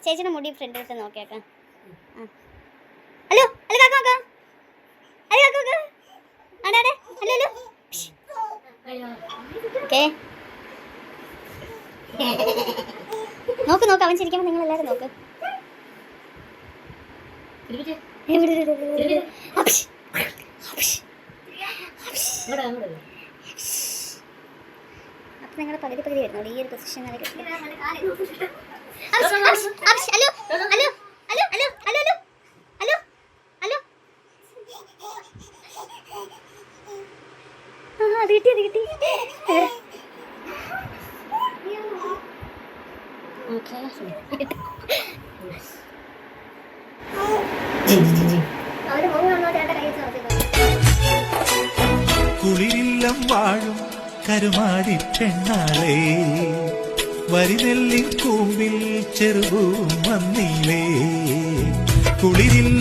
ചേച്ചിയുടെ മുടി ഫ്രണ്ട് എടുത്ത് നോക്കിയേക്കാം. ഹലോ ഹലോ കാക്ക നോക്കാം. ഹലോ കാക്ക ഹലോ ഹലോ ഓക്കെ നോക്ക് നോക്ക്, അവൻ ചിരിക്കുമ്പോൾ നിങ്ങൾ എല്ലാവരും നോക്ക്. അപ്പൊ നിങ്ങൾ പകുതി പകുതി വരുന്നുള്ളൂ ഈ ഒരു position. Hello hello hello hello hello hello hello hello hello. അത് കിട്ടി അത് കിട്ടി. കുളിരില്ലം വാഴും കരുമാടി പെണ്ണാളേ, വരിനെല്ലിൻ കൂമ്പിൽ ചെറുപൂം വന്നിലേ. കുളിരില്ല